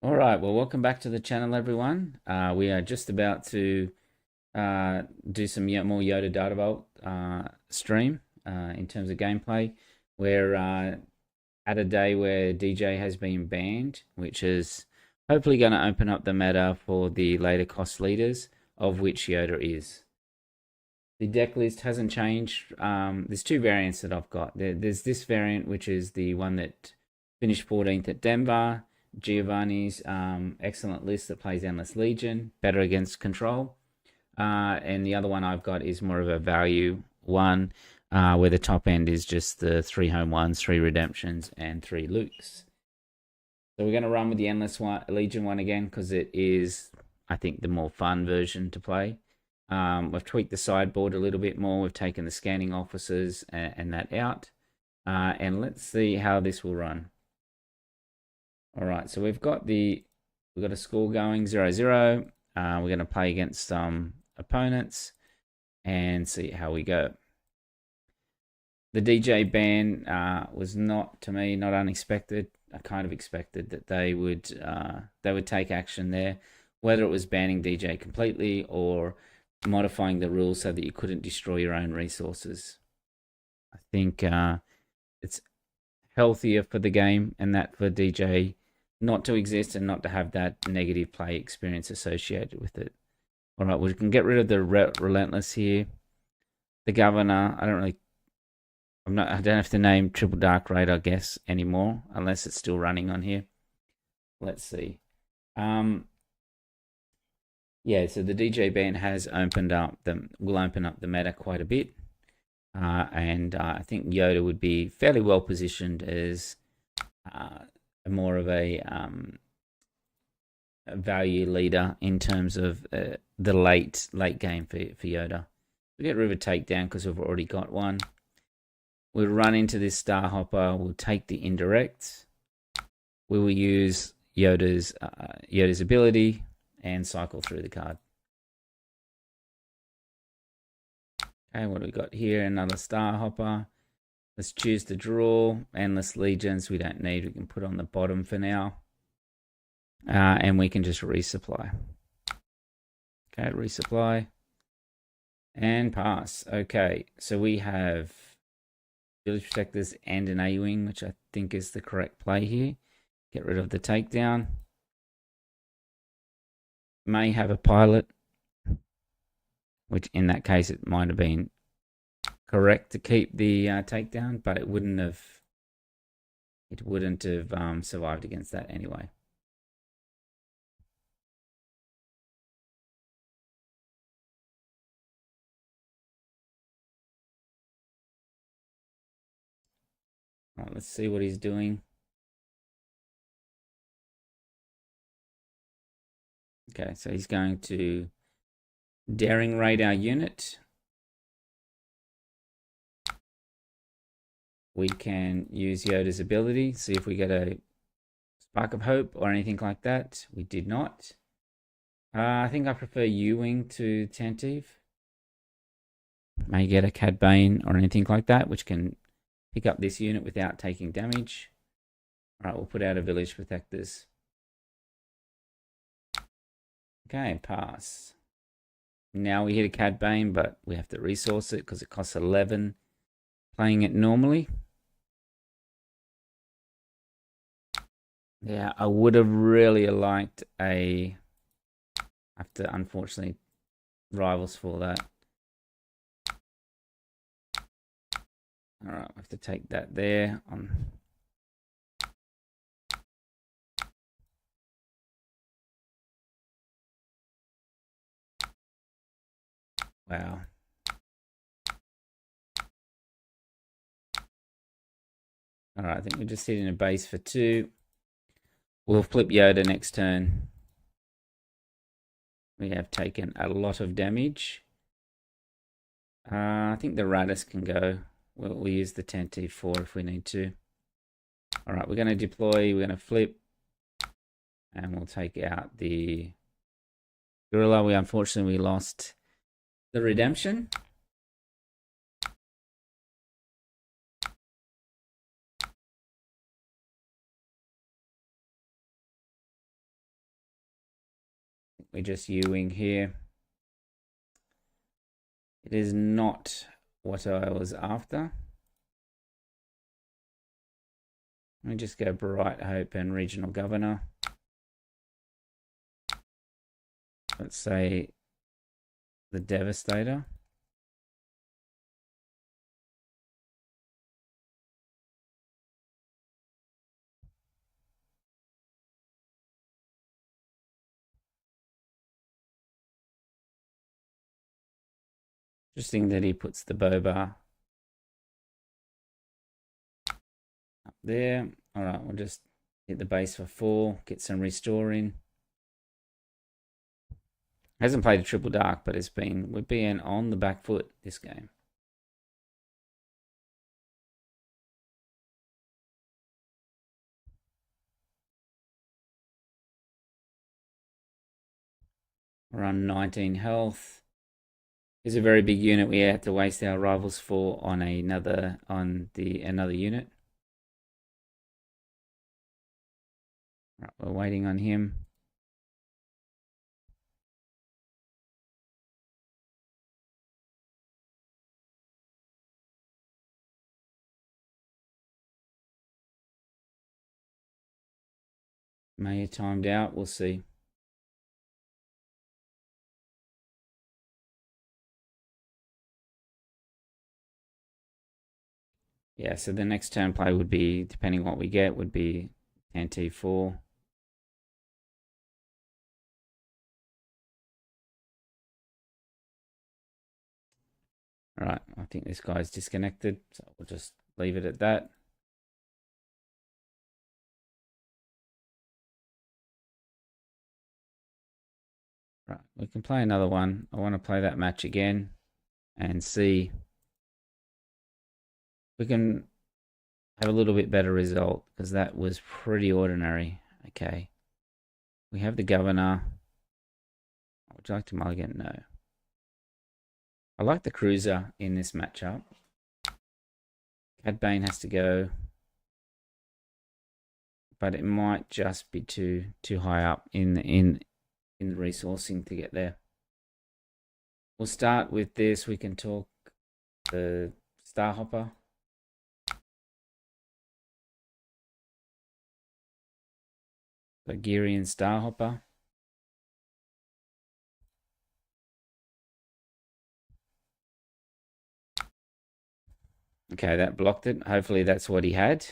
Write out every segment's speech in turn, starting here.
All right, well, welcome back to the channel, everyone. We are just about to do some more Yoda Data Vault stream in terms of gameplay. We're at a day where DJ has been banned, which is hopefully going to open up the meta for the later cost leaders, of which Yoda is. The deck list hasn't changed. There's two variants that I've got. There's this variant, which is the one that finished 14th at Denver. Giovanni's excellent list that plays Endless Legion, better against control. And the other one I've got is more of a value one, where the top end is just the 3 home ones, 3 redemptions, and 3 Lukes. So we're going to run with the Endless Legion one again because it is, I think, the more fun version to play. We've tweaked the sideboard a little bit more. We've taken the scanning officers and that out. And let's see how this will run. All right, so we've got a score going 0-0. We're going to play against some opponents and see how we go. The DJ ban was not, to me, not unexpected. I kind of expected that they would take action there, whether it was banning DJ completely or modifying the rules so that you couldn't destroy your own resources. I think it's healthier for the game and that for DJ not to exist and not to have that negative play experience associated with it. All right, we can get rid of the relentless here. The governor, I don't have to name Triple Dark Raid, I guess, anymore, unless it's still running on here. Let's see. Yeah, so the DJ ban has will open up the meta quite a bit. And I think Yoda would be fairly well positioned as more of a value leader in terms of the late game for Yoda. We get rid of a takedown because we've already got one. We'll run into this Star Hopper. We'll take the indirect. We will use Yoda's ability and cycle through the card. Okay, what do we got here? Another Star Hopper. Let's choose to draw. Endless Legions we don't need. We can put on the bottom for now. And we can just resupply. Okay, resupply. And pass. Okay, so we have Village Protectors and an A-Wing, which I think is the correct play here. Get rid of the takedown. May have a pilot, which in that case it might have been correct to keep the takedown, but it wouldn't have survived against that anyway. All right, let's see what he's doing. Okay, so he's going to daring raid our unit. We can use Yoda's ability, see if we get a Spark of Hope or anything like that. We did not. I think I prefer U-Wing to Tentive. May get a Cad Bane or anything like that, which can pick up this unit without taking damage. All right, we'll put out a Village Protectors. Okay, pass. Now we hit a Cad Bane, but we have to resource it because it costs 11 playing it normally. Yeah, I would have really liked I have to, unfortunately, Rivals for that. All right, I have to take that there. Wow. All right, I think we're just hitting a base for 2. We'll flip Yoda next turn. We have taken a lot of damage. I think the Radis can go. We'll use the 10T4 if we need to. All right, we're going to deploy. We're going to flip. And we'll take out the Gorilla. Unfortunately, we lost the redemption. we're just Ewing here. It is not what I was after. Let me just go Bright Hope and Regional Governor. Let's say the Devastator. Interesting that he puts the Boba up there. All right, we'll just hit the base for 4, get some restoring. Hasn't played a triple dark, but we've been on the back foot this game. We're on 19 health. It's a very big unit. We have to waste our rivals for on another unit. Right, we're waiting on him. May have timed out. We'll see. Yeah, so the next turn play would be, depending what we get, would be NT4. All right, I think this guy's disconnected, so we'll just leave it at that. Right, we can play another one. I want to play that match again and see if we can have a little bit better result, because that was pretty ordinary. Okay, we have the Governor. Would you like to mulligan? No. I like the Cruiser in this matchup. Cad Bane has to go, but it might just be too high up in the resourcing to get there. We'll start with this. We can talk the Starhopper. The Girian Starhopper. Okay, that blocked it. Hopefully that's what he had.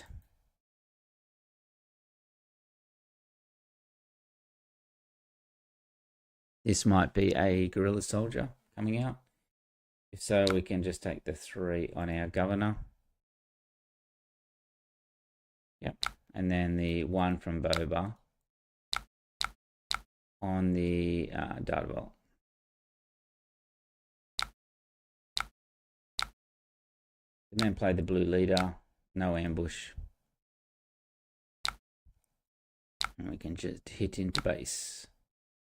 This might be a Guerrilla Soldier coming out. If so, we can just take the 3 on our Governor. Yep. And then the 1 from Boba on the Data Vault. And then play the Blue Leader. No ambush. And we can just hit into base.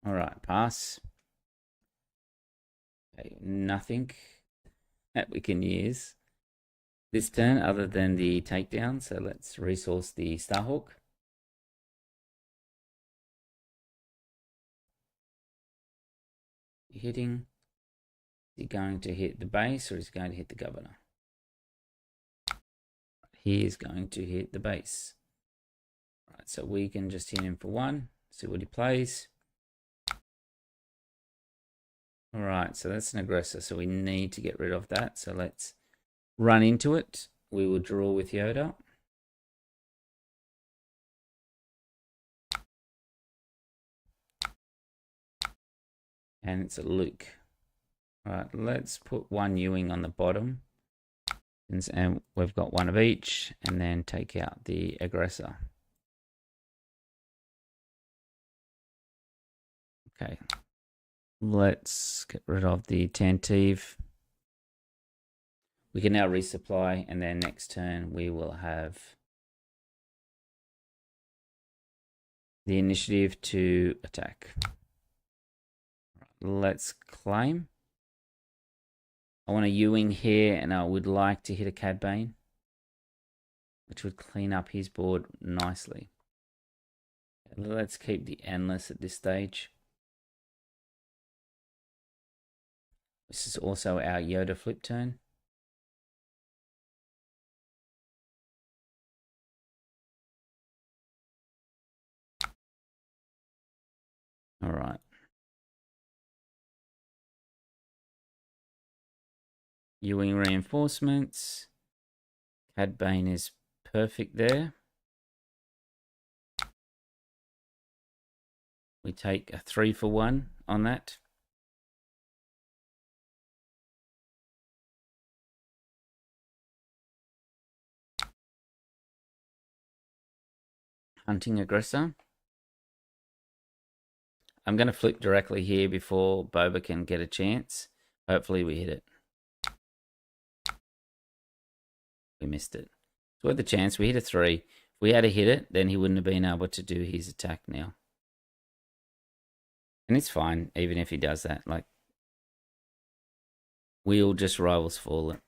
All right, pass. Okay, nothing that we can use this turn other than the takedown. So let's resource the Starhawk. Hitting. Is he going to hit the base or is he going to hit the Governor? He is going to hit the base. All right, so we can just hit him for 1. See what he plays. All right, so that's an aggressor, so we need to get rid of that. So let's run into it. We will draw with Yoda. And it's a Luke. All right, let's put 1 Ewing on the bottom. And we've got 1 of each, and then take out the aggressor. Okay. Let's get rid of the Tantive. We can now resupply, and then next turn we will have the initiative to attack. Let's claim. I want a Ewing here, and I would like to hit a Cad Bane, which would clean up his board nicely. Let's keep the Endless at this stage. This is also our Yoda flip turn. All right. U-wing reinforcements. Cad Bane is perfect there. We take a 3 for 1 on that. Hunting Aggressor. I'm going to flip directly here before Boba can get a chance. Hopefully we hit it. We missed it. It's worth a chance. We hit a 3. If we had hit it, then he wouldn't have been able to do his attack now. And it's fine, even if he does that. Like, we'll just rivals fall it.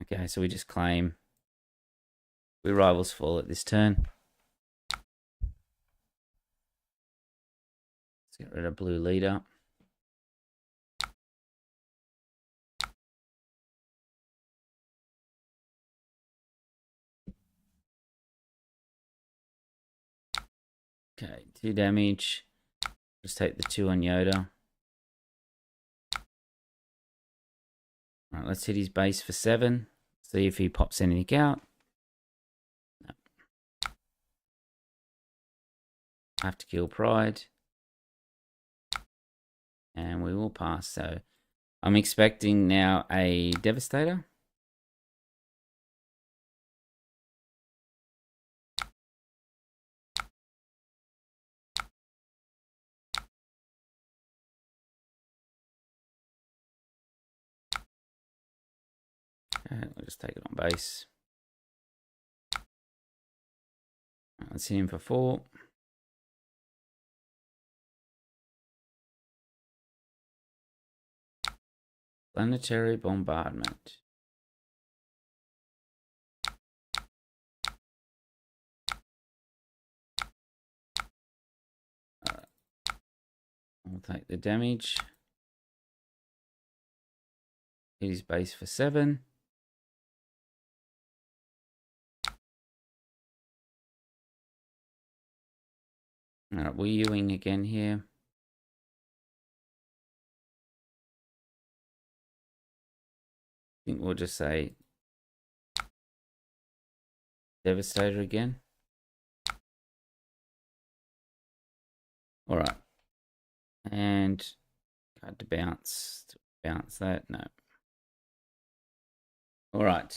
Okay, so we just claim. We rivals fall at this turn. Let's get rid of blue leader. Okay, 2 damage. Just take the 2 on Yoda. Alright, let's hit his base for 7. See if he pops anything out. No. Have to kill Pride. And we will pass. So I'm expecting now a Devastator. Okay, we'll just take it on base. Right, let's hit him for 4. Planetary Bombardment. Alright. We'll take the damage. Hit his base for 7. Alright, we're U-wing again here. I think we'll just say Devastator again. Alright. And card to bounce. Bounce that. No. Alright.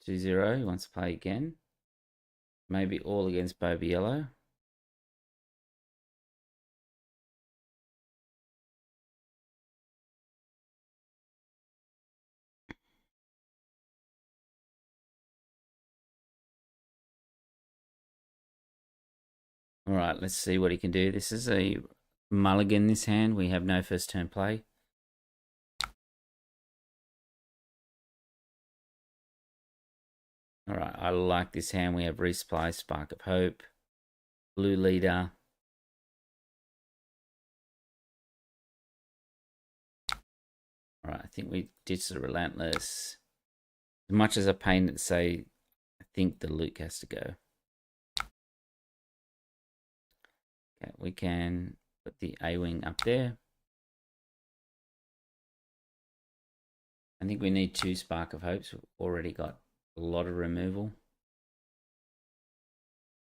2-0. He wants to play again. Maybe all against Boba Yellow. Alright, let's see what he can do. This is a mulligan this hand. We have no first turn play. Alright, I like this hand. We have Resupply, Spark of Hope, Blue Leader. Alright, I think we ditch the Relentless. As much as a pain to say, I think the Luke has to go. Okay, we can put the A-Wing up there. I think we need 2 Spark of Hopes. We've already got a lot of removal.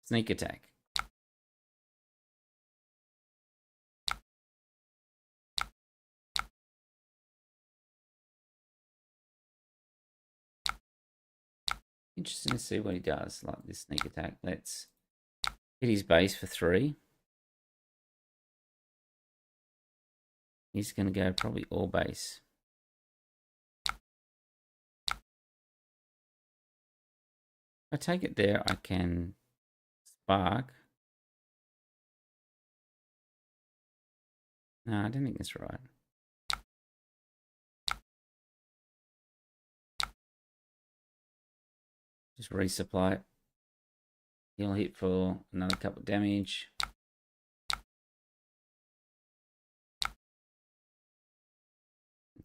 Sneak attack. Interesting to see what he does, like this sneak attack. Let's hit his base for 3. He's going to go probably all base. If I take it there, I can spark. No, I don't think that's right. Just resupply it. He'll hit for another couple of damage.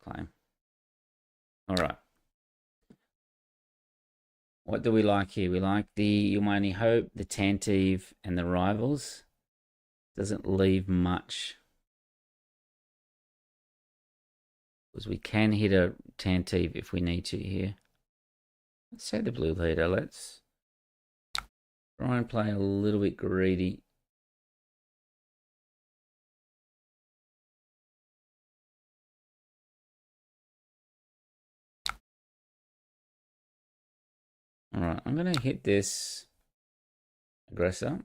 claim. All right. What do we like here? We like the You My Only Hope, the Tantive, and the Rivals. Doesn't leave much. Because we can hit a Tantive if we need to here. Let's say the blue leader. Let's try and play a little bit greedy. All right, I'm going to hit this aggressor.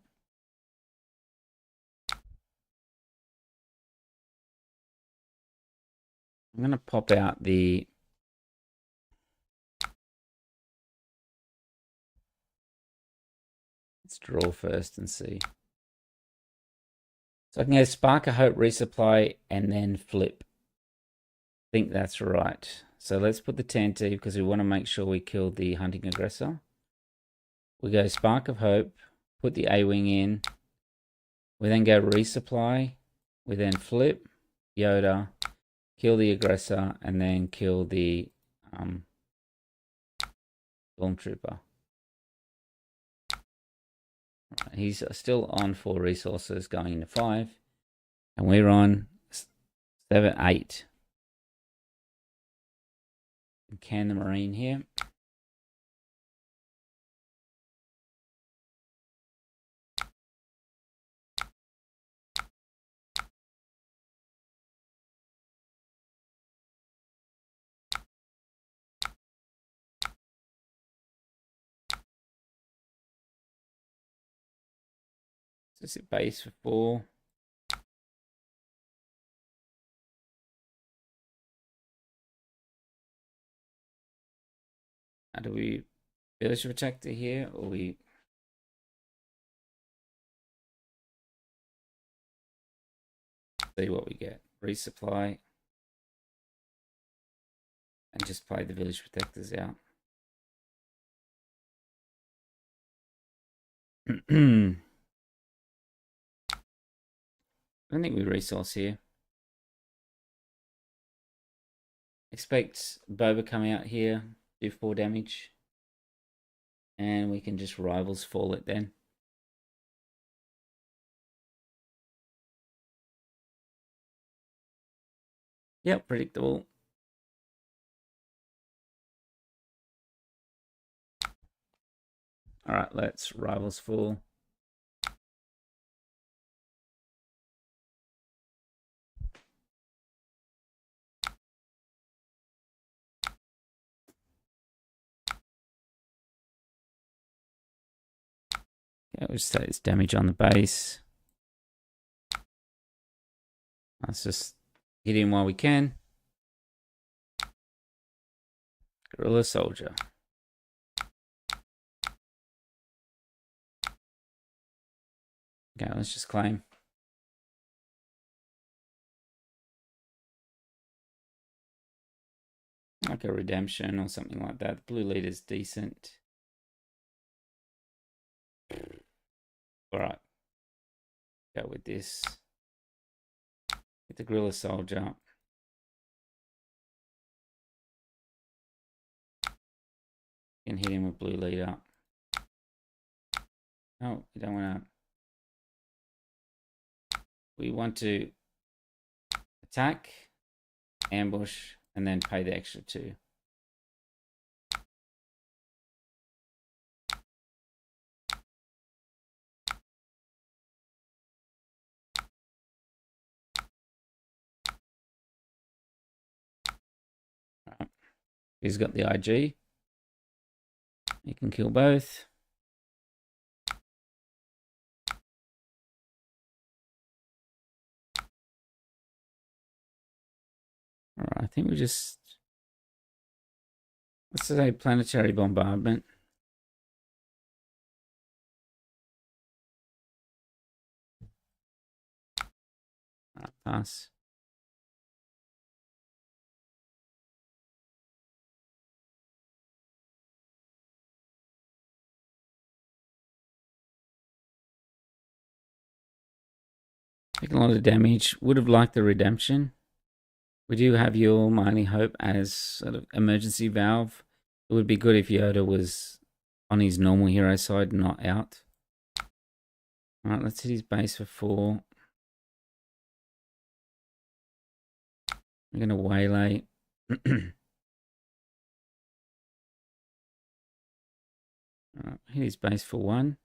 I'm going to pop out the let's draw first and see. So I can go Spark of Hope, resupply, and then flip. I think that's right. So let's put the Tantive because we want to make sure we kill the hunting aggressor. We go Spark of Hope, put the A-Wing in. We then go resupply. We then flip Yoda, kill the aggressor, and then kill the Stormtrooper. Right, he's still on 4 resources, going into 5. And we're on 7, 8. Can the Marine here. Is it base for 4? How do we village protector here, or we see what we get? Resupply and just play the village protectors out. I don't think we resource here. Expect Boba come out here, do 4 damage. And we can just Rivals fall it then. Yep, predictable. All right, let's Rivals fall. Yeah, we'll say it's damage on the base. Let's just hit him while we can. Guerrilla Soldier. Okay, let's just claim. Like a redemption or something like that. Blue leader's decent. Alright. Go with this. Get the Guerrilla Soldier. Can hit him with blue leader. Oh, you don't want to. We want to attack, ambush, and then pay the extra 2. Right. He's got the IG. He can kill both. Alright, I think we just... Let's say planetary bombardment. Alright, pass. Taking a lot of damage. Would have liked the redemption. We do have your Mighty Hope as sort of emergency valve. It would be good if Yoda was on his normal hero side, not out. Alright, let's hit his base for 4. I'm going to waylay. Hit his base for 1.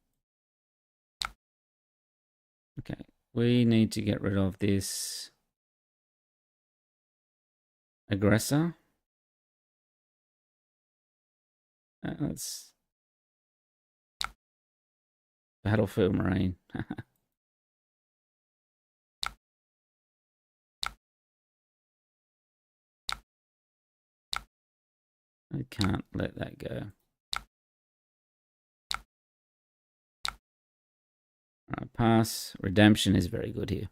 Okay, we need to get rid of this aggressor. Let's Battlefield Marine. I can't let that go. Alright, pass. Redemption is very good here.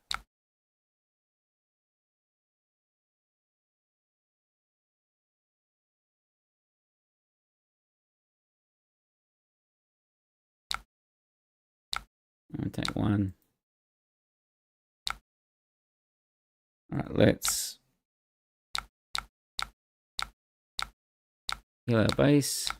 I'll take 1. Alright, let's heal our base.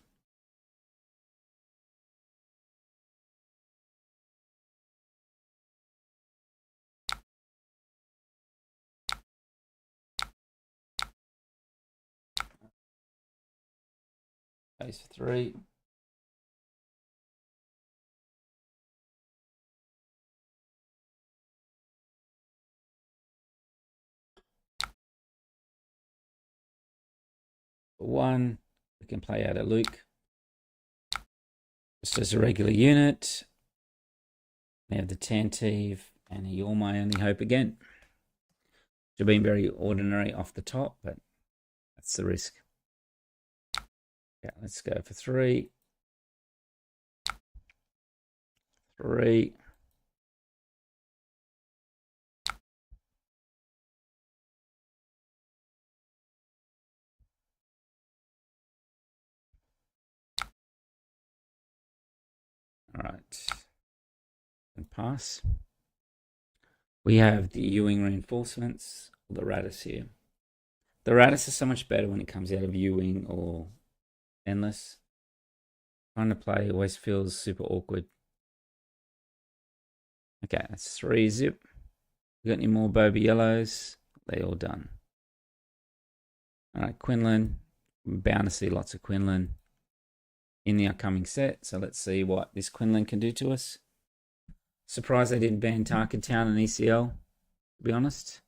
Base for 3. For 1, we can play out a Luke. Just as a regular unit. We have the Tantive and You're My Only Hope again. Should have been very ordinary off the top, but that's the risk. Yeah, let's go for 3. 3. All right. And pass. We have the Ewing reinforcements, or the Radis here. The Radis is so much better when it comes out of Ewing or Endless. Trying to play always feels super awkward. Okay, that's 3 zip. We got any more Boba Yellows? They all done. All right, Quinlan. I'm bound to see lots of Quinlan in the upcoming set. So let's see what this Quinlan can do to us. Surprised they didn't ban Tarkin Town and ECL, to be honest.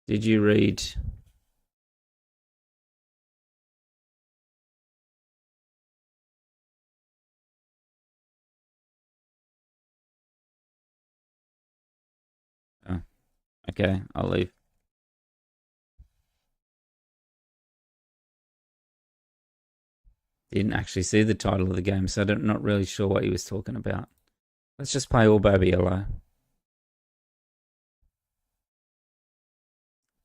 Did you read? Oh, okay, I'll leave. Didn't actually see the title of the game, so I'm not really sure what he was talking about. Let's just play all Boba Yellow.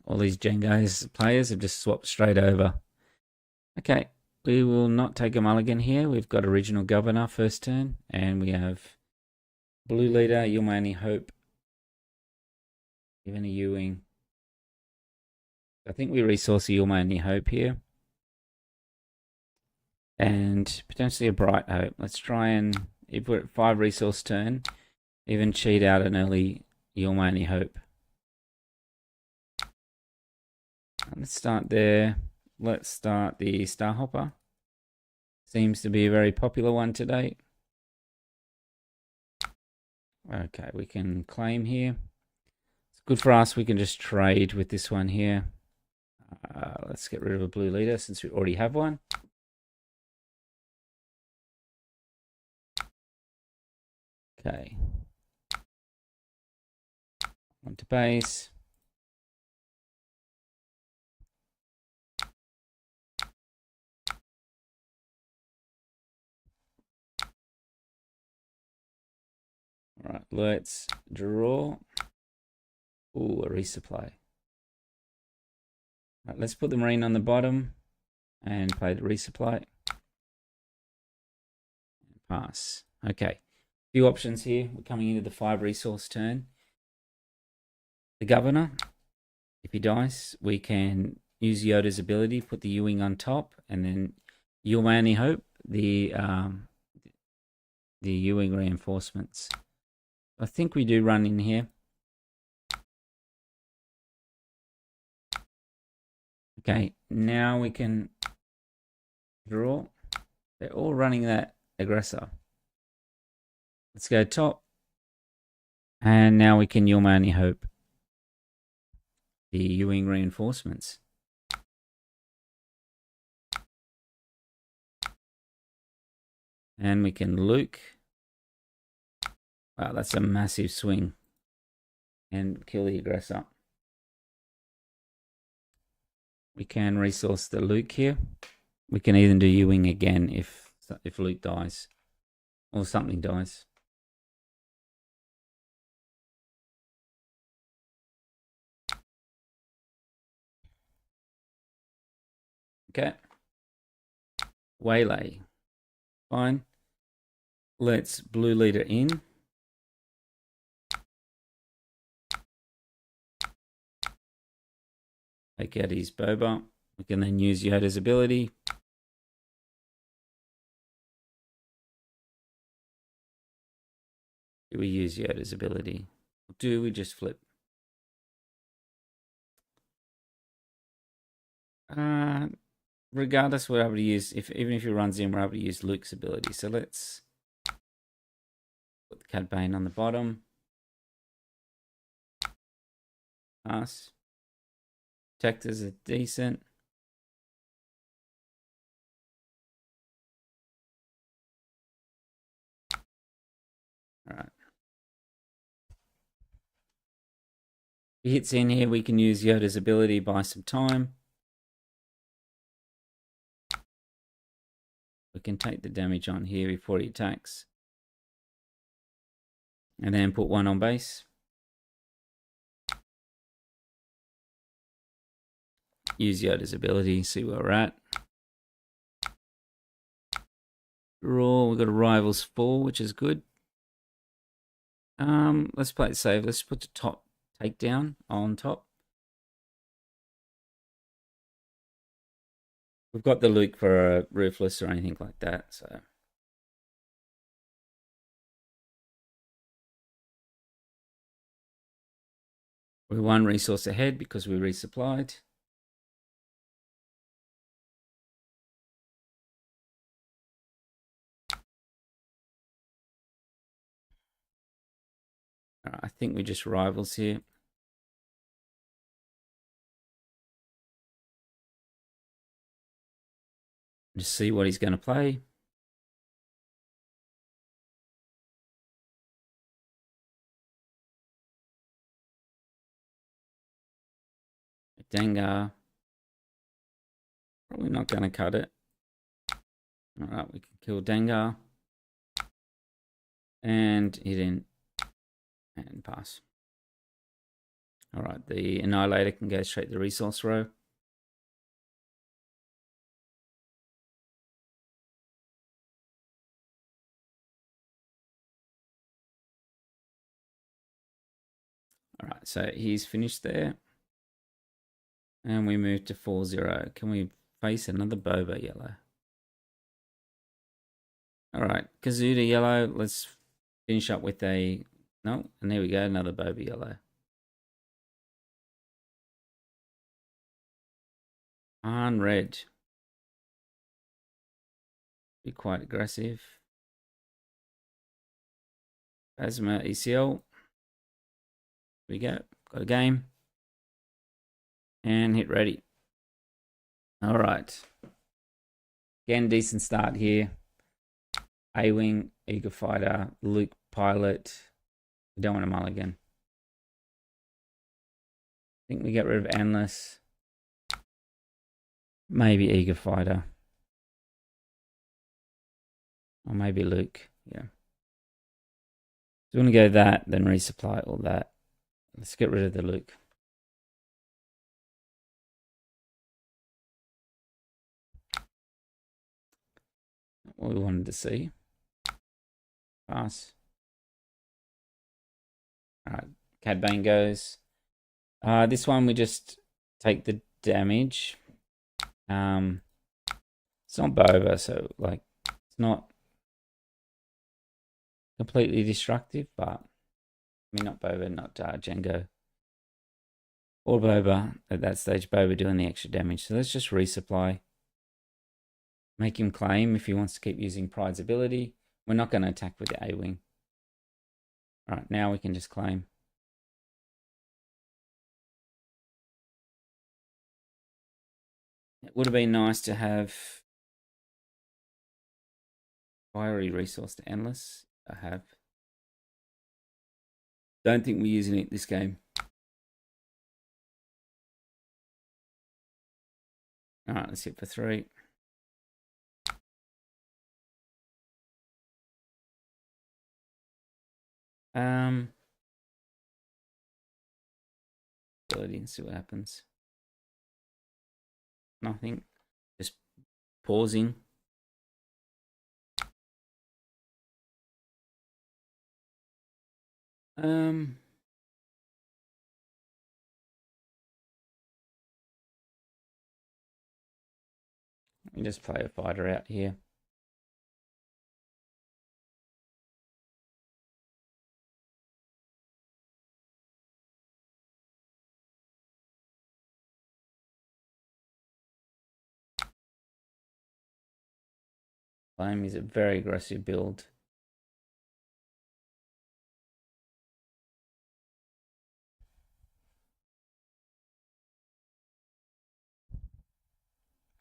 All these Jengos players have just swapped straight over. Okay, we will not take a mulligan here. We've got Original Governor first turn, and we have Blue Leader, You're My Only Hope, even a Ewing. I think we resource You're My Only Hope here. And potentially a Bright Hope. Let's try and, if we're at 5 resource turn, even cheat out an early You're My Only Hope. Let's start there. Let's start the Starhopper. Seems to be a very popular one today. Okay, we can claim here. It's good for us. We can just trade with this one here. Let's get rid of a blue leader since we already have one. Okay. Onto base. All right, let's draw. Ooh, a resupply. All right, let's put the Marine on the bottom and play the resupply. Pass. Okay. Few options here. We're coming into the 5 resource turn. The Governor. if he dies, we can use Yoda's ability, put the U-wing on top, and then You'll My Only Hope, the U-wing reinforcements. I think we do run in here. Okay, now we can draw. They're all running that aggressor. Let's go top. And now we can You'll My Only Hope the U-wing reinforcements. And we can Luke. Wow, that's a massive swing. And kill the aggressor. We can resource the Luke here. We can even do U-wing again if Luke dies. Or something dies. Okay. Waylay. Fine. Let's blue leader in. Take out his Boba. We can then use Yoda's ability. Do we use Yoda's ability? Or do we just flip? Regardless, we're able to use, even if he runs in, we're able to use Luke's ability. So let's put the Cad Bane on the bottom. Pass. Protectors are decent. All right. If he hits in here, we can use Yoda's ability, buy some time. We can take the damage on here before he attacks. And then put one on base. Use Yoda's ability, see where we're at. Draw, we've got a Rivals 4, which is good. Let's play it safe. Let's put the top takedown on top. We've got the Luke for a Ruthless or anything like that, so. We're one resource ahead because we resupplied. All right, I think we just Rivals here. Just see what he's going to play. Dengar. Probably not going to cut it. All right, we can kill Dengar. And hit in. And pass. All right, the Annihilator can go straight to the resource row. All right, so he's finished there. And we move to 4-0. Can we face another Boba yellow? All right, Kazuda yellow. Let's finish up with a... No, and there we go, another Boba yellow. On red. Be quite aggressive. Phasma ECL. Here we go. Got a game. And hit ready. All right. Again, decent start here. A-Wing, Eagle Fighter, Luke Pilot. We don't want a mulligan. I think we get rid of Endless. Maybe Eagle Fighter. Or maybe Luke. Yeah. So we want to go that, then resupply all that. Let's get rid of the Luke. What we wanted to see. Pass. All right. Cad Bane goes. This one we just take the damage. It's not boba, so like it's not completely destructive, but I mean not boba, not Django or boba at that stage. Boba doing the extra damage, so let's just resupply. Make him claim if he wants to keep using Pride's ability. We're not going to attack with the A-Wing. Alright, now we can just claim. It would have been nice to have fiery resource to endless. I have. Don't think we're using it this game. Alright, let's hit for 3. Ability and see what happens. Nothing. Just pausing. Let me just play a fighter out here. Flame is a very aggressive build.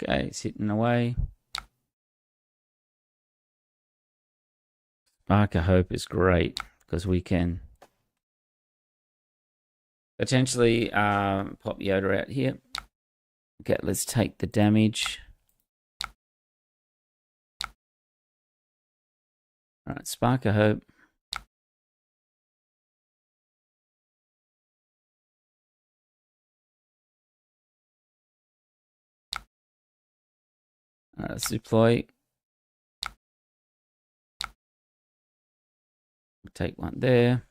Okay, it's hitting away. Spark of Hope is great because we can potentially pop Yoda out here. Okay, let's take the damage. Alright, Spark of Hope. Alright, let's deploy. Take one there.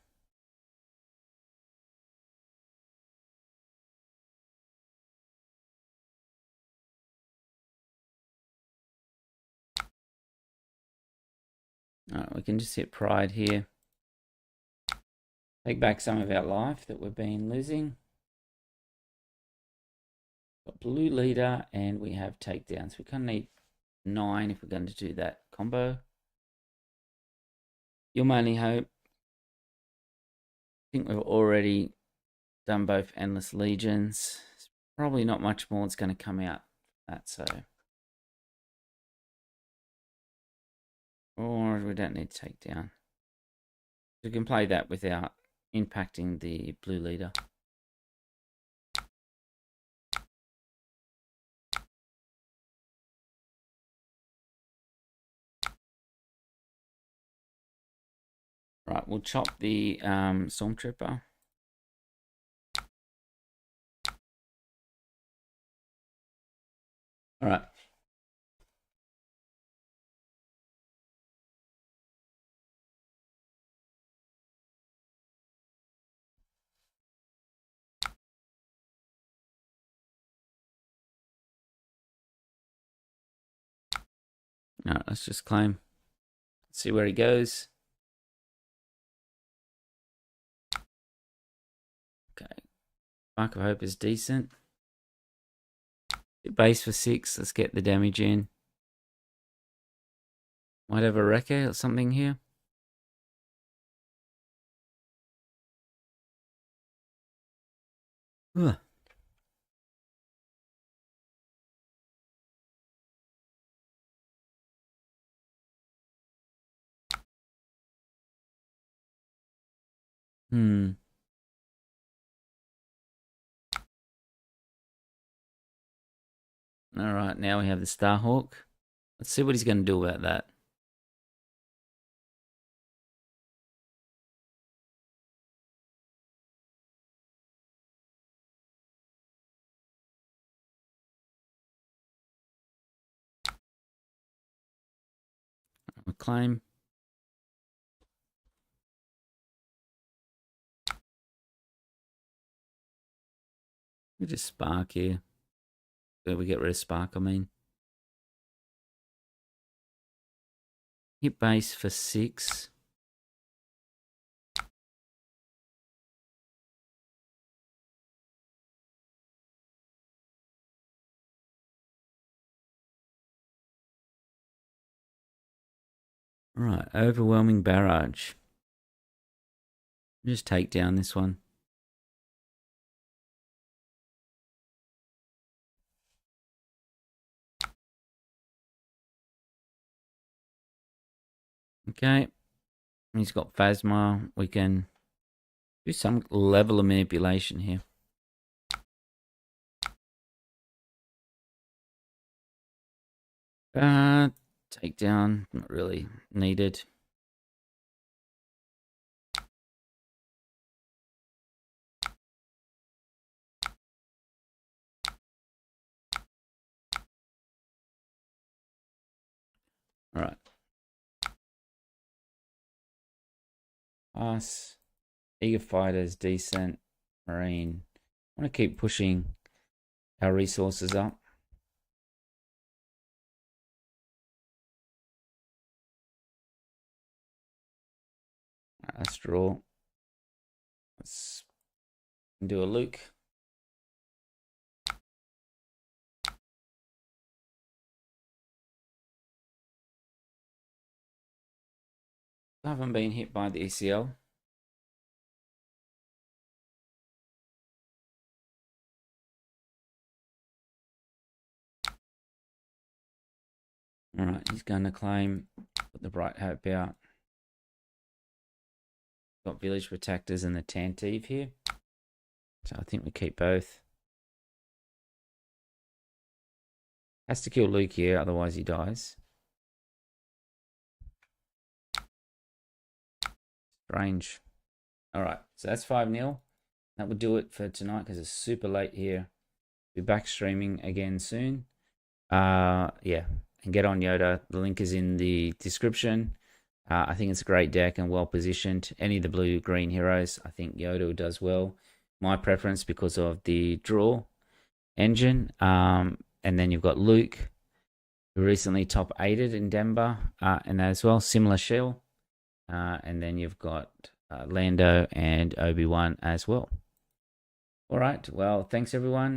Alright, we can just hit Pride here. Take back some of our life that we've been losing. Got blue leader and we have takedowns. We kind of need 9 if we're going to do that combo. Your only hope. I think we've already done both Endless Legions. There's probably not much more that's going to come out that, so. Or we don't need to take down. We can play that without impacting the blue leader. Right, we'll chop the Stormtrooper. All right. No, let's just claim. See where he goes. Okay. Spark of Hope is decent. Base for 6. Let's get the damage in. Might have a wrecker or something here. Ugh. All right, now we have the Starhawk. Let's see what he's going to do about that. We'll claim. We just spark here. We get rid of spark, I mean. Hit base for 6. Right, overwhelming barrage. Just take down this one. Okay. He's got Phasma. We can do some level of manipulation here. Takedown, not really needed. All right. Pass. Eager Fighters, Decent, Marine. I want to keep pushing our resources up. Right, let's draw. Let's do a Luke. I haven't been hit by the ECL. All right, he's going to claim, put the Bright Hope out. Got Village Protectors and the Tantive here. So I think we keep both. Has to kill Luke here, otherwise he dies. Strange. Alright, so that's 5-0. That would do it for tonight because it's super late here. Be back streaming again soon. Yeah, and get on Yoda. The link is in the description. I think it's a great deck and well positioned. Any of the blue-green heroes, I think Yoda does well. My preference because of the draw engine. And then you've got Luke, who recently top 8'd in Denver, and that as well. Similar shell. And then you've got Lando and Obi-Wan as well. All right. Well, thanks everyone.